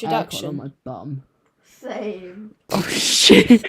introduction. On my bum. Same. Oh shit.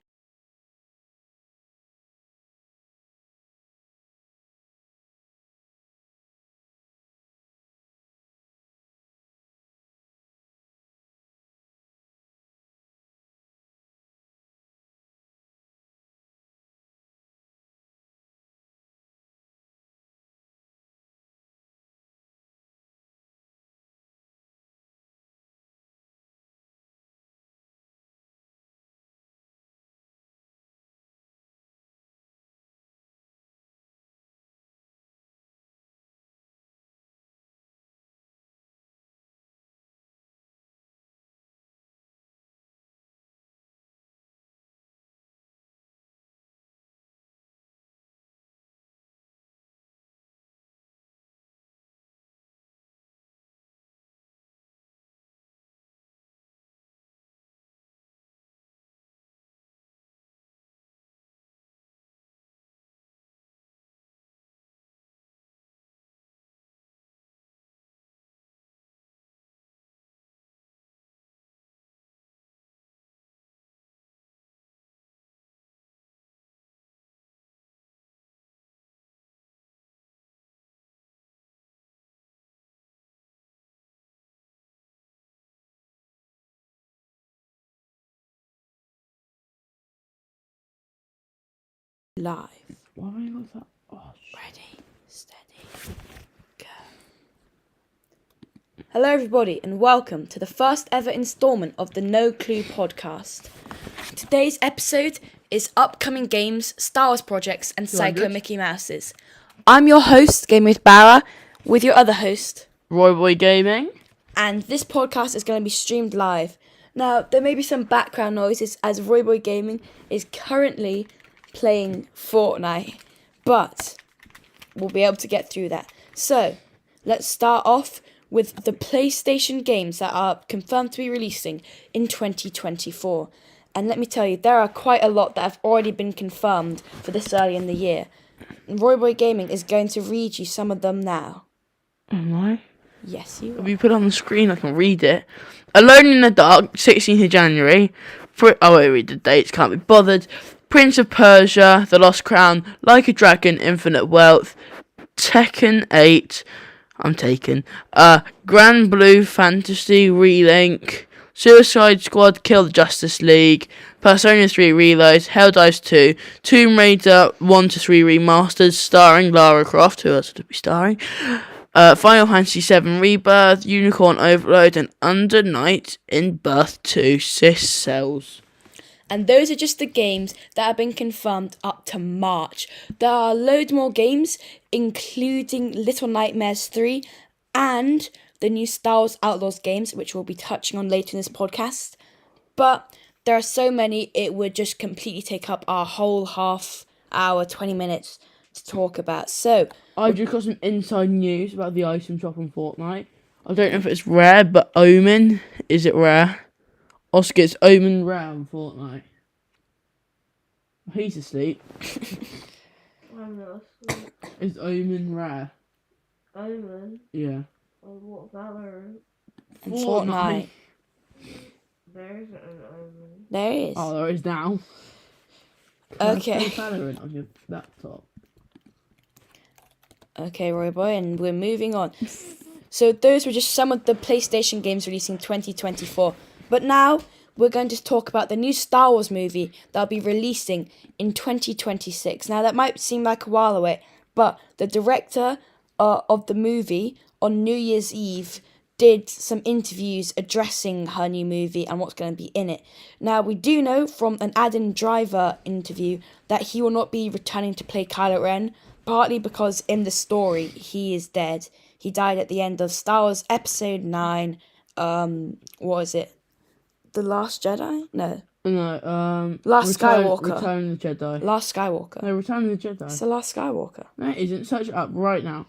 Live. Why have I got that? Oh shit. Ready, steady, go. Hello, everybody, and welcome to the first ever installment of the No Clue podcast. Today's episode is upcoming games, Star Wars projects, and Psycho 200. Mickey Mouses. I'm your host, Game with Barra, with your other host, Roy Boy Gaming. and this podcast is going to be streamed live. Now, there may be some background noises as Roy Boy Gaming is currently playing Fortnite, but we'll be able to get through that. So, let's start off with the PlayStation games that are confirmed to be releasing in 2024. And let me tell you, there are quite a lot that have already been confirmed for this early in the year. Roy Boy Gaming is going to read you some of them now. Am I? Yes, you If are. you put it on the screen, I can read it. Alone in the Dark, 16th of January. I won't read the dates, can't be bothered. Prince of Persia, The Lost Crown, Like a Dragon, Infinite Wealth, Tekken 8, I'm taken. Grand Blue Fantasy Relink, Suicide Squad, Kill the Justice League, Persona 3 Reload, Helldivers 2, Tomb Raider 1-3 Remastered, starring Lara Croft, who else would it be starring? Final Fantasy 7 Rebirth, Unicorn Overload, and Under Night in Birth 2 Sis Cells. And those are just the games that have been confirmed up to March. There are loads more games, including Little Nightmares 3 and the new Star Wars Outlaws games, which we'll be touching on later in this podcast. But there are so many, it would just completely take up our whole half hour, 20 minutes to talk about. So, I've just got some inside news about the item shop on Fortnite. I don't know if it's rare, but Omen, is it rare? Oscar, it's Omen rare on Fortnite. He's asleep. I'm not asleep. Is Omen rare? Omen? Yeah. Oh, what Valorant? Fortnite. There isn't an Omen. There it is. Oh, there is now. Okay. Valorant on your laptop. Okay, Roy Boy, and we're moving on. So those were just some of the PlayStation games releasing 2024. But now we're going to talk about the new Star Wars movie that'll be releasing in 2026. Now that might seem like a while away, but the director of the movie on New Year's Eve did some interviews addressing her new movie and what's going to be in it. Now, we do know from an Adam Driver interview that he will not be returning to play Kylo Ren, partly because in the story he is dead. He died at the end of Star Wars Episode 9. What was it? The Last Jedi? No. No, Last Skywalker. Return of the Jedi. Last Skywalker. No, Return of the Jedi. It's the Last Skywalker. No, it isn't. Search it up right now.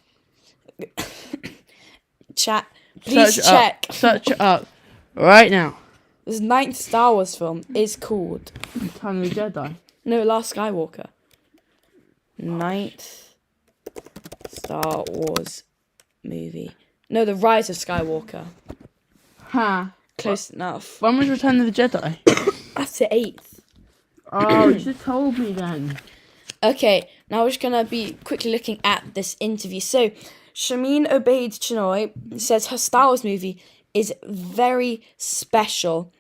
Chat. Please check. Search it up right now. This 9th Star Wars film is called... Return of the Jedi. No, Last Skywalker. 9th Star Wars movie. No, The Rise of Skywalker. Ha. Close enough. When was Return of the Jedi? That's the 8th. Oh, you should have told me then. Okay, now we're just gonna be quickly looking at this interview. So, Shamin Obeid Chinoy says her Star Wars movie is very special,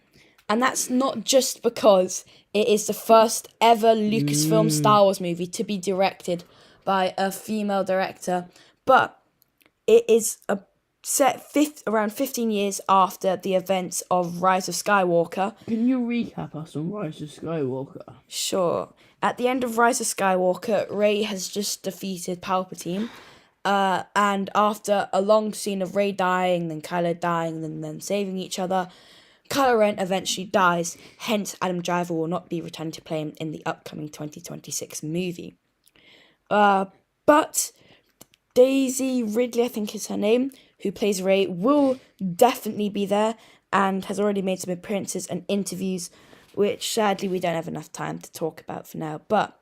and that's not just because it is the first ever Lucasfilm Star Wars movie to be directed by a female director, but it is around 15 years after the events of Rise of Skywalker. Can you recap us on Rise of Skywalker? Sure. At the end of Rise of Skywalker, Rey has just defeated Palpatine. And after a long scene of Rey dying, then Kylo dying, then them saving each other, Kylo Ren eventually dies. Hence, Adam Driver will not be returning to play him in the upcoming 2026 movie. But Daisy Ridley, I think is her name, who plays Rey, will definitely be there and has already made some appearances and interviews, which sadly we don't have enough time to talk about for now. But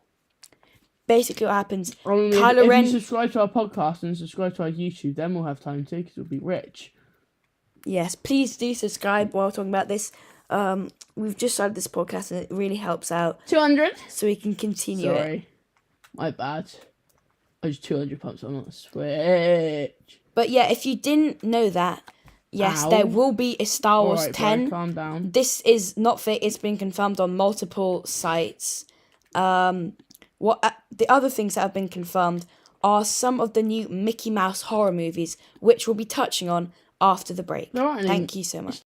basically what happens, Kylo Ren... If you subscribe to our podcast and subscribe to our YouTube, then we'll have time too, because we'll be rich. Yes, please do subscribe while talking about this. We've just started this podcast and it really helps out. 200? So we can continue it. Sorry. My bad. I was 200 pumps on the Switch. But yeah, if you didn't know that, yes, Ow. there will be a Star Wars Alright, 10. bro, calm down. This is not fake. It's been confirmed on multiple sites. The other things that have been confirmed are some of the new Mickey Mouse horror movies, which we'll be touching on after the break. Alright, Thank you so much.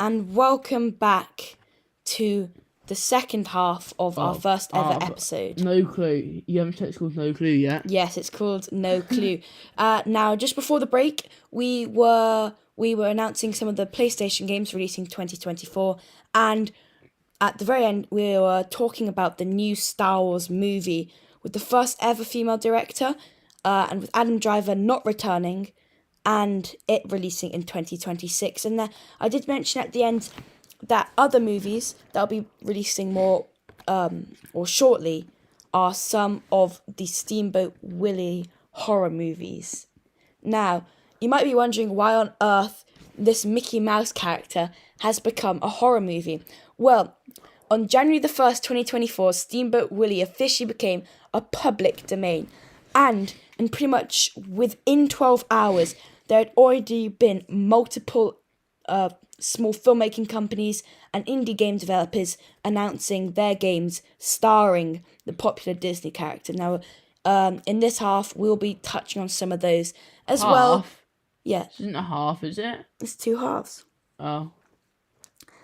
And welcome back to the second half of our first ever episode. No clue. You haven't checked it's called No Clue yet? Yes, it's called No Clue. Now, just before the break, we were announcing some of the PlayStation games releasing 2024, and at the very end, we were talking about the new Star Wars movie with the first ever female director, and with Adam Driver not returning, and it releasing in 2026. And I did mention at the end that other movies that'll be releasing more or shortly are some of the Steamboat Willie horror movies. Now, you might be wondering why on earth this Mickey Mouse character has become a horror movie. Well, on January the 1st, 2024, Steamboat Willie officially became a public domain. And pretty much within 12 hours, there had already been multiple small filmmaking companies and indie game developers announcing their games starring the popular Disney character. Now, in this half, we'll be touching on some of those as well. Yeah. Isn't it a half, is it? It's 2 halves. Oh.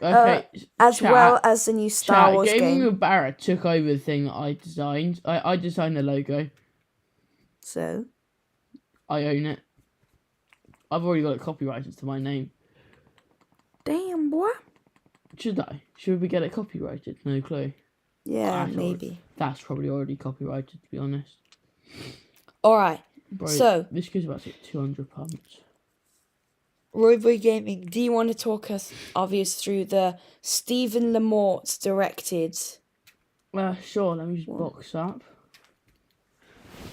Okay. As well as the new Star Wars game. Gaming with Barrett took over the thing that I designed. I designed the logo. So? I own it. I've already got it copyrighted to my name. Damn, boy. Should I? Should we get it copyrighted? No clue. Yeah, I thought maybe. That's probably already copyrighted, to be honest. All right. Bro, So, this goes about to £200. Roy Boy Gaming, do you want to talk us through the Stephen Lamort's directed? Sure, let me just box up.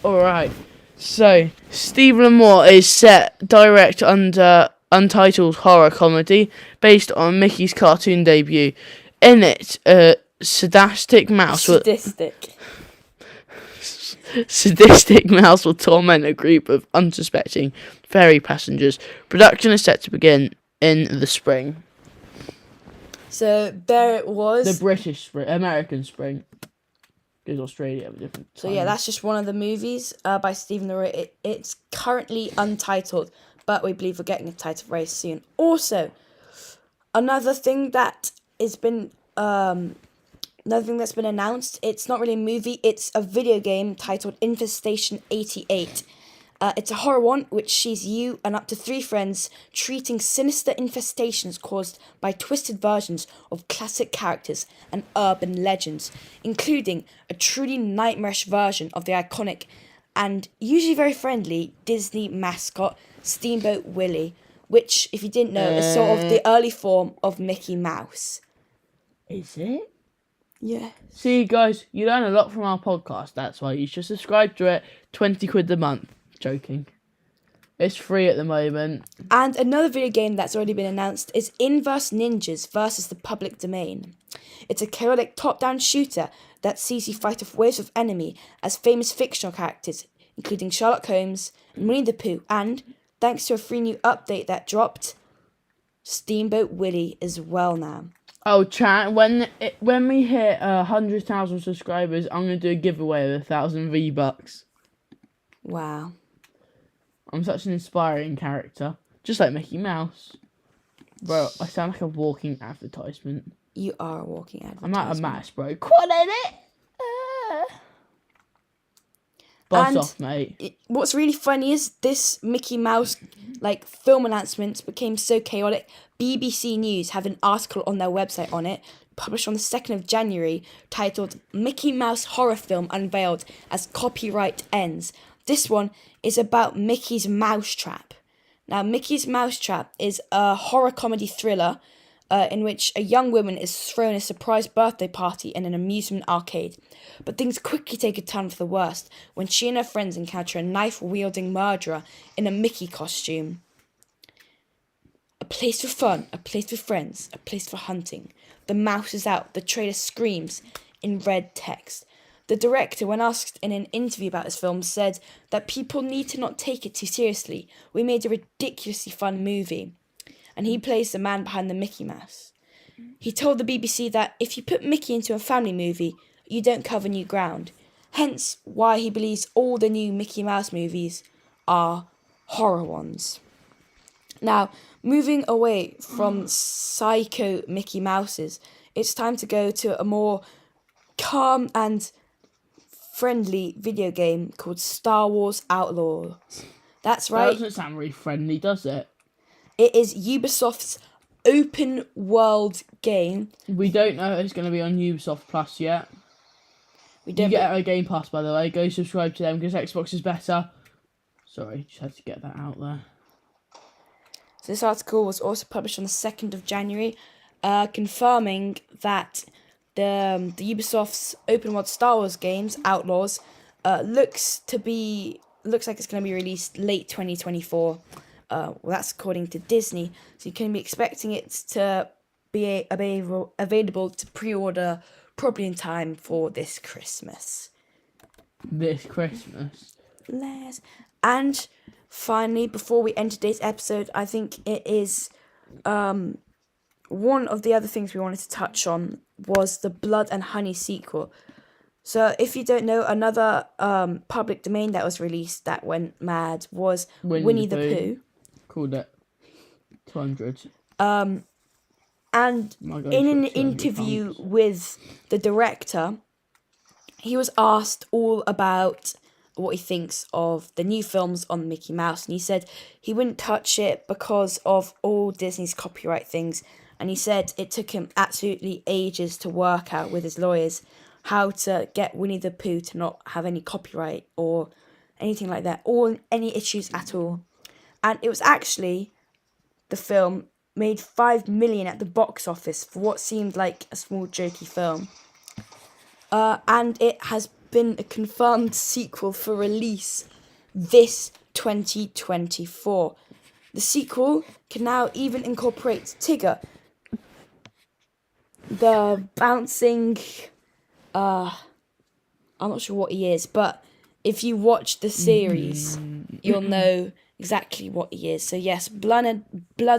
Alright, so Steve Lamort is set direct under untitled horror comedy based on Mickey's cartoon debut. In it, a sadistic mouse will torment a group of unsuspecting ferry passengers. Production is set to begin in the spring. So there it was. The British spring, American spring. Because Australia have a different So yeah, that's just one of the movies by Stephen Lamort. It's currently untitled, but we believe we're getting a title very soon. Also, another thing that's been announced. It's not really a movie. It's a video game titled Infestation 88. It's a horror one which sees you and up to 3 friends treating sinister infestations caused by twisted versions of classic characters and urban legends, including a truly nightmarish version of the iconic and usually very friendly Disney mascot Steamboat Willie, which, if you didn't know, is sort of the early form of Mickey Mouse. Is it? Yeah. See, guys, you learn a lot from our podcast. That's why you should subscribe to it. £20 a month. Joking. It's free at the moment. And another video game that's already been announced is Inverse Ninjas versus the Public Domain. It's a chaotic top-down shooter that sees you fight off waves of enemy as famous fictional characters, including Sherlock Holmes and Winnie the Pooh, and, thanks to a free new update that dropped, Steamboat Willie as well now. Oh, chat, when we hit 100,000 subscribers, I'm going to do a giveaway of 1,000 V-Bucks. Wow. I'm such an inspiring character. Just like Mickey Mouse. Bro, I sound like a walking advertisement. You are a walking advertisement. I'm out of maths, bro. Quad in it! Boss off, mate. What's really funny is this Mickey Mouse film announcement became so chaotic. BBC News have an article on their website on it, published on the 2nd of January, titled Mickey Mouse Horror Film Unveiled as Copyright Ends. This one is about Mickey's Mousetrap. Now, Mickey's Mousetrap is a horror comedy thriller in which a young woman is thrown a surprise birthday party in an amusement arcade. But things quickly take a turn for the worst when she and her friends encounter a knife-wielding murderer in a Mickey costume. A place for fun, a place for friends, a place for hunting. The mouse is out, the trailer screams in red text. The director, when asked in an interview about his film, said that people need to not take it too seriously. We made a ridiculously fun movie. And he plays the man behind the Mickey Mouse. He told the BBC that if you put Mickey into a family movie, you don't cover new ground. Hence why he believes all the new Mickey Mouse movies are horror ones. Now, moving away from psycho Mickey Mouses, it's time to go to a more calm and friendly video game called Star Wars Outlaws. That's right. That doesn't sound very friendly, does it? It is Ubisoft's open world game. We don't know if it's going to be on Ubisoft Plus yet. You get a Game Pass, by the way. Go subscribe to them because Xbox is better. Sorry, just had to get that out there. So this article was also published on the 2nd of January, confirming that the Ubisoft's open world Star Wars games, Outlaws, looks like it's going to be released late 2024. Well, that's according to Disney. So you can be expecting it to be available to pre-order probably in time for this Christmas. This Christmas. And finally, before we end today's episode, I think it is one of the other things we wanted to touch on was the Blood and Honey sequel. So if you don't know, another public domain that was released that went mad was Winnie the Pooh. Called it 200. And in an interview with the director, he was asked all about what he thinks of the new films on Mickey Mouse, and he said he wouldn't touch it because of all Disney's copyright things, and he said it took him absolutely ages to work out with his lawyers how to get Winnie the Pooh to not have any copyright or anything like that, or any issues at all. And it was actually, the film made 5 million at the box office for what seemed like a small jokey film. And it has been a confirmed sequel for release this 2024. The sequel can now even incorporate Tigger, the bouncing, I'm not sure what he is, but if you watch the series, you'll know exactly what he is. So yes, Blood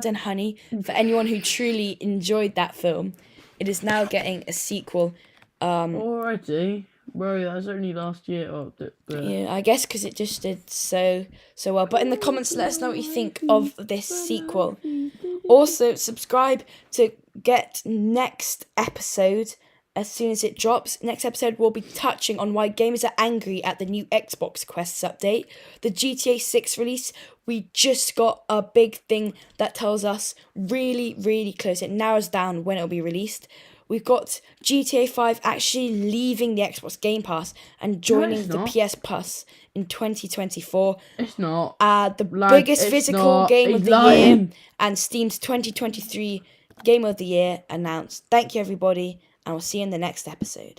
and Honey, for anyone who truly enjoyed that film, it is now getting a sequel. Alrighty. Bro, that was only last year. But Yeah, I guess because it just did so well. But in the comments, let us know what you think of this sequel. Also, subscribe to get next episode as soon as it drops. Next episode, we'll be touching on why gamers are angry at the new Xbox Quests update. The GTA 6 release, we just got a big thing that tells us really, really close. It narrows down when it'll be released. We've got GTA 5 actually leaving the Xbox Game Pass and joining the not. PS Plus in 2024. It's not. The Lad, biggest it's physical not. game He's of the lying. year and Steam's 2023 Game of the Year announced. Thank you, everybody, and we'll see you in the next episode.